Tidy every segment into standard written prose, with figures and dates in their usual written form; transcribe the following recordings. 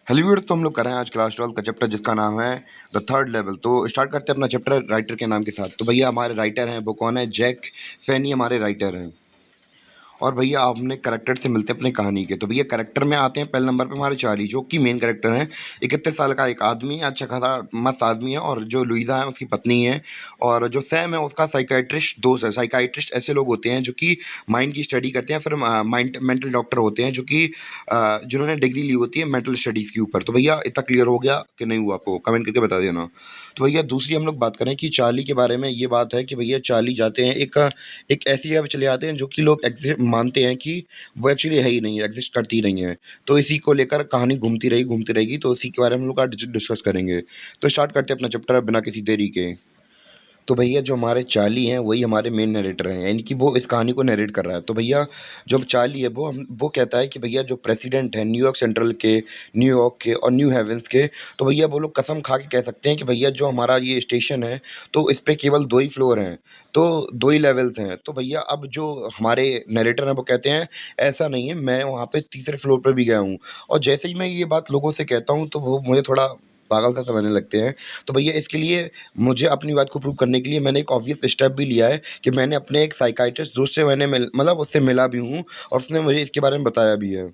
Hollywood तो हम लोग कर रहे हैं आज क्लास 12 का चैप्टर जिसका नाम है द थर्ड लेवल। तो स्टार्ट करते हैं अपना चैप्टर राइटर के नाम के साथ। तो भैया हमारे राइटर हैं वो कौन है? जैक फैनी हमारे राइटर हैं। और भैया आपने करेक्टर से मिलते हैं अपनी कहानी के। तो भैया करेक्टर में आते हैं पहले नंबर पे हमारे चार्ली, जो कि मेन करेक्टर हैं। 31 साल का एक आदमी है, अच्छा खासा मस्त आदमी है। और जो लुइजा है उसकी पत्नी है। और जो सैम है उसका साइकाइट्रिस्ट दोस्त है। साइकाइट्रिस्ट ऐसे लोग होते हैं जो कि माइंड की स्टडी करते हैं, फिर माइंड मेंटल डॉक्टर होते हैं जो कि जिन्होंने डिग्री ली होती है मेंटल स्टडीज़ के ऊपर। तो भैया इतना क्लियर हो गया कि नहीं हुआ? आपको कमेंट करके बता देना। तो भैया दूसरी हम लोग बात करें कि चार्ली के बारे में। ये बात है कि भैया चार्ली जाते हैं एक ऐसी जगह पे चले जाते हैं जो कि लोग मानते हैं कि वो एक्चुअली है ही नहीं है, एग्जिस्ट करती नहीं है। तो इसी को लेकर कहानी घूमती रहेगी। तो इसी के बारे में हम लोग आज डिस्कस करेंगे। तो स्टार्ट करते हैं अपना चैप्टर बिना किसी देरी के। तो भैया जो हमारे चार्ली हैं वही हमारे मेन नरेटर हैं, यानी कि वो इस कहानी को नरेट कर रहा है। तो भैया जो चार्ली है वो कहता है कि भैया जो प्रेसिडेंट है न्यूयॉर्क सेंट्रल के, न्यूयॉर्क के और न्यू हेवेंस के, तो भैया वो लोग कसम खा के कह सकते हैं कि भैया जो हमारा ये स्टेशन है तो इस पे केवल 2 ही फ्लोर हैं, तो 2 ही लेवल्स हैं। तो भैया अब जो हमारे नरेटर हैं वो कहते हैं ऐसा नहीं है, मैं वहाँ पे तीसरे फ्लोर पे भी गया हूँ। और जैसे ही मैं ये बात लोगों से कहता हूँ तो वो मुझे थोड़ा पागल सा समझने लगते हैं। तो भैया इसके लिए मुझे अपनी बात को प्रूव करने के लिए मैंने एक ऑब्वियस स्टेप भी लिया है कि मैंने अपने एक साइकियाट्रिस्ट दोस्त से मैंने मतलब उससे मिला भी हूँ और उसने मुझे इसके बारे में बताया भी है।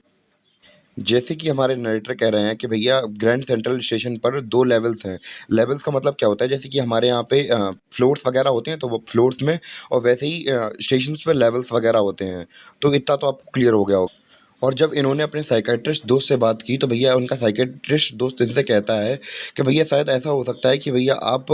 जैसे कि हमारे नरेटर कह रहे हैं कि भैया ग्रैंड सेंट्रल स्टेशन पर 2 लेवल्स हैं। लेवल्स का मतलब क्या होता है? जैसे कि हमारे यहाँ पे फ्लोर्स वगैरह होते हैं तो वो फ्लोर्स में, और वैसे ही स्टेशंस पे लेवल्स वगैरह होते हैं। तो इतना तो आपको क्लियर हो गया होगा। और जब इन्होंने अपने साइकियाट्रिस्ट दोस्त से बात की तो भैया उनका साइकियाट्रिस्ट दोस्त इनसे कहता है कि भैया शायद ऐसा हो सकता है कि भैया आप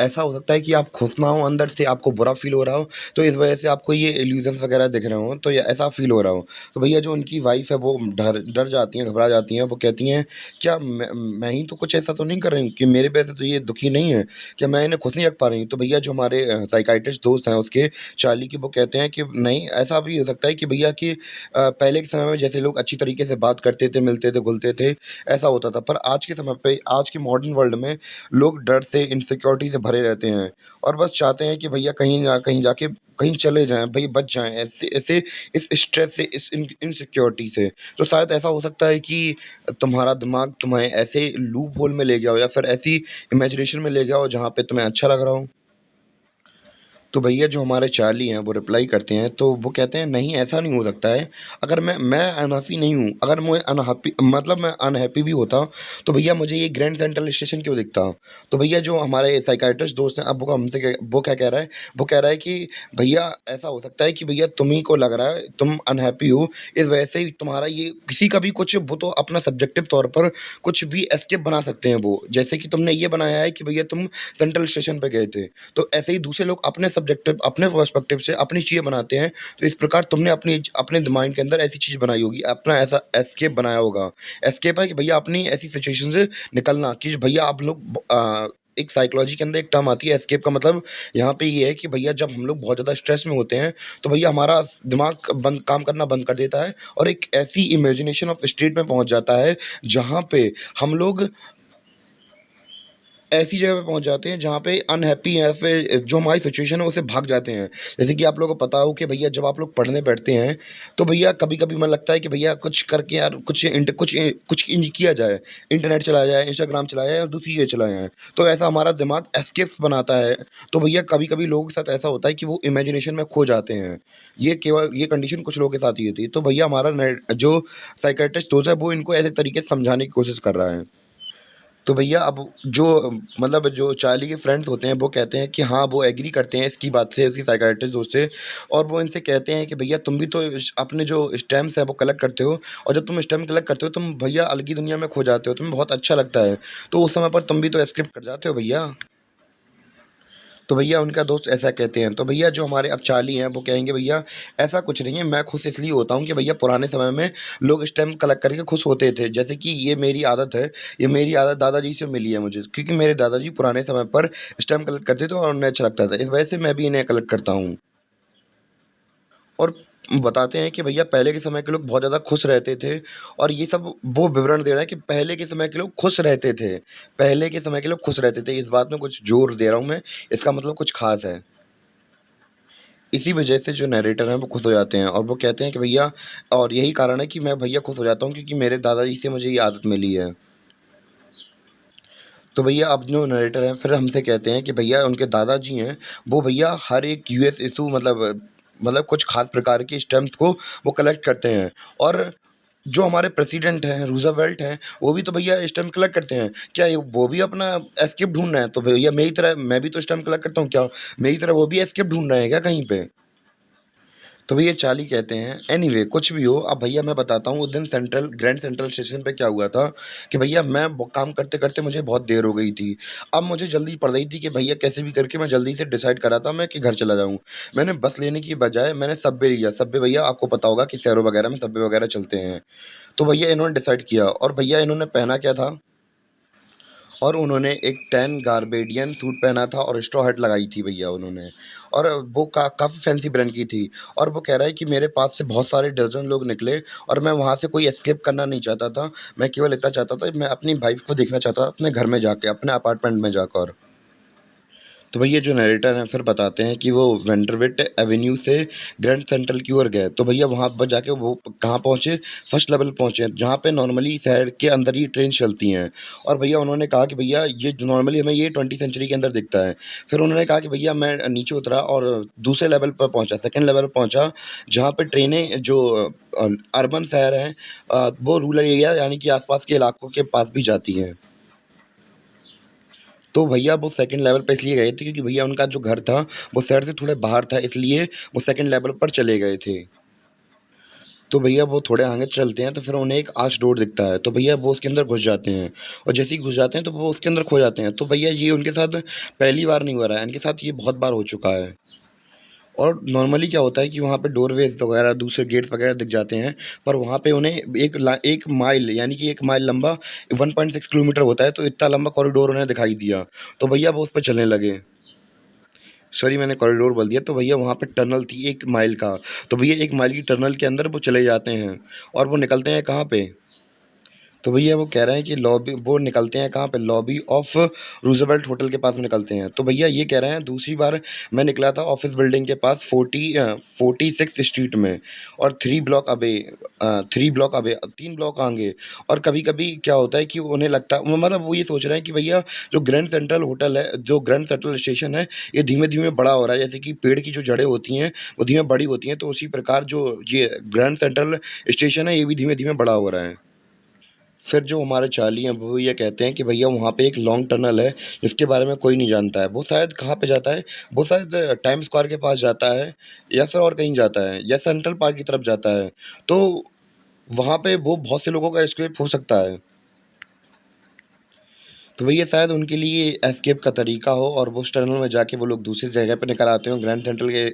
ऐसा हो सकता है कि आप खुश ना हो, अंदर से आपको बुरा फील हो रहा हो, तो इस वजह से आपको ये इल्यूजन्स वगैरह दिख रहे हों, तो ये ऐसा फील हो रहा हो। तो भैया जो उनकी वाइफ है वो डर डर जाती हैं, घबरा जाती हैं। वो कहती हैं, क्या मैं ही तो कुछ ऐसा तो नहीं कर रही हूँ कि मेरे वजह से तो ये दुखी नहीं है? क्या मैं इन्हें खुश नहीं रख पा रही हूँ? तो भैया जो हमारे साइकियाट्रिस्ट दोस्त हैं उसके, चार्ली के, वो कहते हैं कि नहीं, ऐसा भी हो सकता है कि भैया कि पहले के समय में जैसे लोग अच्छी तरीके से बात करते थे, मिलते थे, घुलते थे, ऐसा होता था। पर आज के समय पे, आज के मॉडर्न वर्ल्ड में लोग डर से, इनसिक्योरिटी से भरे रहते हैं और बस चाहते हैं कि भैया कहीं जाके कहीं चले जाएँ, भई बच जाएँ ऐसे ऐसे इस स्ट्रेस से, इस इनसिक्योरिटी से। तो शायद ऐसा हो सकता है कि तुम्हारा दिमाग तुम्हें ऐसे लूप होल में ले गया हो या फिर ऐसी इमेजिनेशन में ले गया हो जहाँ पे तुम्हें अच्छा लग रहा हो। तो भैया जो हमारे चार्ली हैं वो रिप्लाई करते हैं, तो वो कहते हैं नहीं, ऐसा नहीं हो सकता है। अगर मैं अनहैप्पी नहीं हूँ, अगर मैं अनहैप्पी मतलब मैं अनहैप्पी भी होता तो भैया मुझे ये ग्रैंड सेंट्रल स्टेशन क्यों दिखता? तो भैया जो हमारे साइकियाट्रिस्ट दोस्त हैं, अब वो क्या कह रहा है? वो कह रहा है कि भैया ऐसा हो सकता है कि भैया तुम्ही को लग रहा है तुम अनहैप्पी हो, इस वजह से ही तुम्हारा ये किसी का भी कुछ, वो तो अपना सब्जेक्टिव तौर पर कुछ भी एस्केप बना सकते हैं वो। जैसे कि तुमने ये बनाया है कि भैया तुम सेंट्रल स्टेशन पे गए थे। तो ऐसे ही दूसरे लोग अपने सब्जेक्टिव, अपने पर्सपेक्टिव से अपनी चीज़ें बनाते हैं। तो इस प्रकार तुमने अपने दिमाग के अंदर ऐसी चीज़ बनाई होगी, अपना ऐसा एस्केप बनाया होगा। एस्केप है कि भैया अपनी ऐसी सिचुएशन से निकलना, कि भैया आप लोग एक साइकोलॉजी के अंदर एक टर्म आती है एस्केप का मतलब। यहाँ पे ये है कि भैया जब हम लोग बहुत ज़्यादा स्ट्रेस में होते हैं तो भैया हमारा दिमाग बंद काम करना बंद कर देता है और एक ऐसी इमेजिनेशन ऑफ स्टेट में पहुँच जाता है जहाँ पे हम लोग ऐसी जगह पे पहुँच जाते हैं जहाँ पे अनहैप्पी है, फिर जो हमारी सिचुएशन है उससे भाग जाते हैं। जैसे कि आप लोगों को पता हो कि भैया जब आप लोग पढ़ने बैठते हैं, तो भैया कभी-कभी मन लगता है कि भैया कुछ करके यार कुछ इंज किया जाए। इंटरनेट चलाया जाए, इंस्टाग्राम चलाया जाए और दूसरी चीज़ें चलाया जाए। तो ऐसा हमारा दिमाग एस्केप्स बनाता है। तो भैया कभी-कभी लोगों के साथ ऐसा होता है कि वो इमेजिनेशन में खो जाते हैं। ये कंडीशन कुछ लोगों के साथ ही होती है। तो भैया हमारा जो साइकियाट्रिस्ट दोस्त है वो इनको ऐसे तरीके से समझाने की कोशिश कर रहा है। तो भैया अब जो मतलब जो चार्ली के फ्रेंड्स होते हैं वो कहते हैं कि हाँ, वो एग्री करते हैं इसकी बात से, उसकी साइकियाट्रिस्ट दोस्त से। और वो इनसे कहते हैं कि भैया तुम भी तो अपने जो स्टेम्स है वो कलेक्ट करते हो, और जब तुम स्टेम कलेक्ट करते हो तुम भैया अलग ही दुनिया में खो जाते हो, तुम्हें बहुत अच्छा लगता है। तो उस समय पर तुम भी तो एस्केप कर जाते हो भैया। तो भैया उनका दोस्त ऐसा कहते हैं। तो भैया जो हमारे अब चार्ली हैं वो कहेंगे भैया ऐसा कुछ नहीं है, मैं खुश इसलिए होता हूँ कि भैया पुराने समय में लोग स्टैम्प कलेक्ट करके खुश होते थे। जैसे कि ये मेरी आदत है, ये मेरी आदत दादाजी से मिली है मुझे, क्योंकि मेरे दादाजी पुराने समय पर स्टैम्प कलेक्ट करते थे और उन्हें अच्छा लगता था। इस वजह से मैं भी इन्हें कलेक्ट करता हूँ। और बताते हैं कि भैया पहले के समय के लोग बहुत ज़्यादा खुश रहते थे, और ये सब वो विवरण दे रहा है कि पहले के समय के लोग खुश रहते थे। पहले के समय के लोग खुश रहते थे, इस बात में कुछ जोर दे रहा हूँ मैं, इसका मतलब कुछ ख़ास है। इसी वजह से जो नैरेटर हैं वो खुश हो जाते हैं और वो कहते हैं कि भैया, और यही कारण है कि मैं भैया खुश हो जाता हूँ क्योंकि मेरे दादाजी से मुझे ये आदत मिली है। तो भैया अब जो नरेटर हैं फिर हमसे कहते हैं कि भैया उनके दादाजी हैं, वो भैया हर एक यूएस इश्यू मतलब कुछ ख़ास प्रकार के स्टैम्प्स को वो कलेक्ट करते हैं। और जो हमारे प्रेसिडेंट हैं, रूज़वेल्ट हैं, वो भी तो भैया स्टैम्प कलेक्ट करते हैं। क्या ये वो भी अपना एस्केप ढूँढ रहे हैं? तो भैया मेरी तरह मैं भी तो स्टैम्प कलेक्ट करता हूँ, क्या मेरी तरह वो भी एस्केप ढूँढ रहे हैं क्या कहीं पे? तो भैया चार्ली कहते हैं, एनीवे कुछ भी हो, अब भैया मैं बताता हूँ उस दिन ग्रैंड सेंट्रल स्टेशन पे क्या हुआ था कि भैया मैं काम करते करते मुझे बहुत देर हो गई थी। अब मुझे जल्दी पड़ रही थी कि भैया कैसे भी करके मैं जल्दी से डिसाइड करा था मैं कि घर चला जाऊँ। मैंने बस लेने की बजाय मैंने सबवे लिया। सबवे भैया आपको पता होगा कि शहरों वगैरह में सबवे वगैरह चलते हैं। तो भैया इन्होंने डिसाइड किया और भैया इन्होंने पहना क्या था, और उन्होंने एक टैन गार्बेडियन सूट पहना था और स्ट्रॉ हैट लगाई थी भैया उन्होंने। और वो काफ़ी फैंसी ब्रांड की थी। और वो कह रहा है कि मेरे पास से बहुत सारे दर्जन लोग निकले और मैं वहाँ से कोई एस्केप करना नहीं चाहता था। मैं केवल इतना चाहता था, मैं अपनी वाइफ को देखना चाहता था अपने घर में जाके, अपने अपार्टमेंट में जाकर। तो भैया जो नरेटर हैं फिर बताते हैं कि वो वेंटरबिट एवेन्यू से ग्रैंड सेंट्रल की ओर गए। तो भैया वहाँ पर जाके वो कहाँ पहुँचे, फर्स्ट लेवल पहुँचे, जहाँ पे नॉर्मली शहर के अंदर ही ट्रेन चलती हैं। और भैया उन्होंने कहा कि भैया ये जो नॉर्मली हमें ये 20वीं सेंचुरी के अंदर दिखता है। फिर उन्होंने कहा कि भैया मैं नीचे उतरा और दूसरे लेवल पर पहुँचा, सेकंड लेवल पर पहुँचा, जहाँ पे ट्रेनें जो अर्बन शहर हैं, वो रूरल एरिया यानी कि आसपास के इलाकों के पास भी जाती हैं। तो भैया वो सेकंड लेवल पे इसलिए गए थे क्योंकि भैया उनका जो घर था वो शहर से थोड़े बाहर था, इसलिए वो सेकंड लेवल पर चले गए थे। तो भैया वो थोड़े आगे चलते हैं तो फिर उन्हें एक आर्च डोर दिखता है, तो भैया वो उसके अंदर घुस जाते हैं। और जैसे ही घुस जाते हैं तो वो उसके अंदर खो जाते हैं। तो भैया ये उनके साथ पहली बार नहीं हो रहा है, इनके साथ ये बहुत बार हो चुका है। और नॉर्मली क्या होता है कि वहाँ पे डोरवेज़ वगैरह दूसरे गेट वगैरह दिख जाते हैं, पर वहाँ पे उन्हें 1 माइल यानी कि 1 माइल लंबा 1.6 किलोमीटर होता है, तो इतना लंबा कॉरिडोर उन्हें दिखाई दिया। तो भैया वो उस पे चलने लगे। सॉरी मैंने कॉरिडोर बोल दिया। तो भैया वहाँ पे टनल थी 1 माइल का। तो भैया 1 माइल की टनल के अंदर वो चले जाते हैं और वो निकलते हैं कहाँ पे? तो भैया वो कह रहे हैं कि लॉबी वो निकलते हैं कहाँ पे, लॉबी ऑफ रूज़वेल्ट होटल के पास में निकलते हैं। तो भैया ये कह रहे हैं दूसरी बार मैं निकला था ऑफिस बिल्डिंग के पास 46th स्ट्रीट में, और 3 ब्लॉक अवे 3 ब्लॉक आगे। और कभी-कभी क्या होता है कि उन्हें लगता मतलब वो ये सोच रहे हैं कि भैया जो ग्रैंड सेंट्रल होटल है, जो ग्रैंड सेंट्रल स्टेशन है, ये धीमे-धीमे बड़ा हो रहा है। जैसे कि पेड़ की जो जड़ें होती हैं, वो धीमे बड़ी होती हैं, तो उसी प्रकार जो ये ग्रैंड सेंट्रल स्टेशन है, ये भी धीमे-धीमे बड़ा हो रहा है। फिर जो हमारे चार्ली हैं वो ये कहते हैं कि भैया वहाँ पे एक लॉन्ग टनल है जिसके बारे में कोई नहीं जानता है। वो शायद कहाँ पे जाता है? वो शायद टाइम स्क्वायर के पास जाता है या फिर और कहीं जाता है या सेंट्रल पार्क की तरफ जाता है। तो वहाँ पे वो बहुत से लोगों का एस्केप हो सकता है। तो भैया शायद उनके लिए एस्केप का तरीका हो और वो उस टनल में जाके वो लोग दूसरी जगह पे निकल आते हों ग्रैंड सेंट्रल के।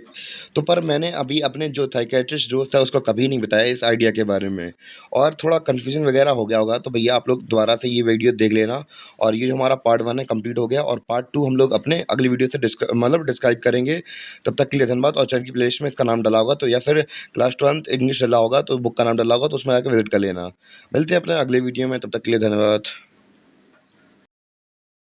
तो पर मैंने अभी अपने जो साइकियाट्रिस्ट दोस्त है उसको कभी नहीं बताया इस आइडिया के बारे में, और थोड़ा कन्फ्यूज़न वगैरह हो गया होगा। तो भैया आप लोग दोबारा से ये वीडियो देख लेना। और ये जो हमारा पार्ट 1 है कंप्लीट हो गया, और पार्ट 2 हम लोग अपने अगली वीडियो से डिस्क्राइब करेंगे। तब तक के लिए धन्यवाद। और चैनल की प्लेलिस्ट में इसका नाम डला होगा तो, या फिर क्लास 12th इंग्लिश डला होगा तो बुक का नाम डला होगा तो उसमें आके विज़िट कर लेना। मिलते हैं अपने अगले वीडियो में, तब तक के लिए धन्यवाद।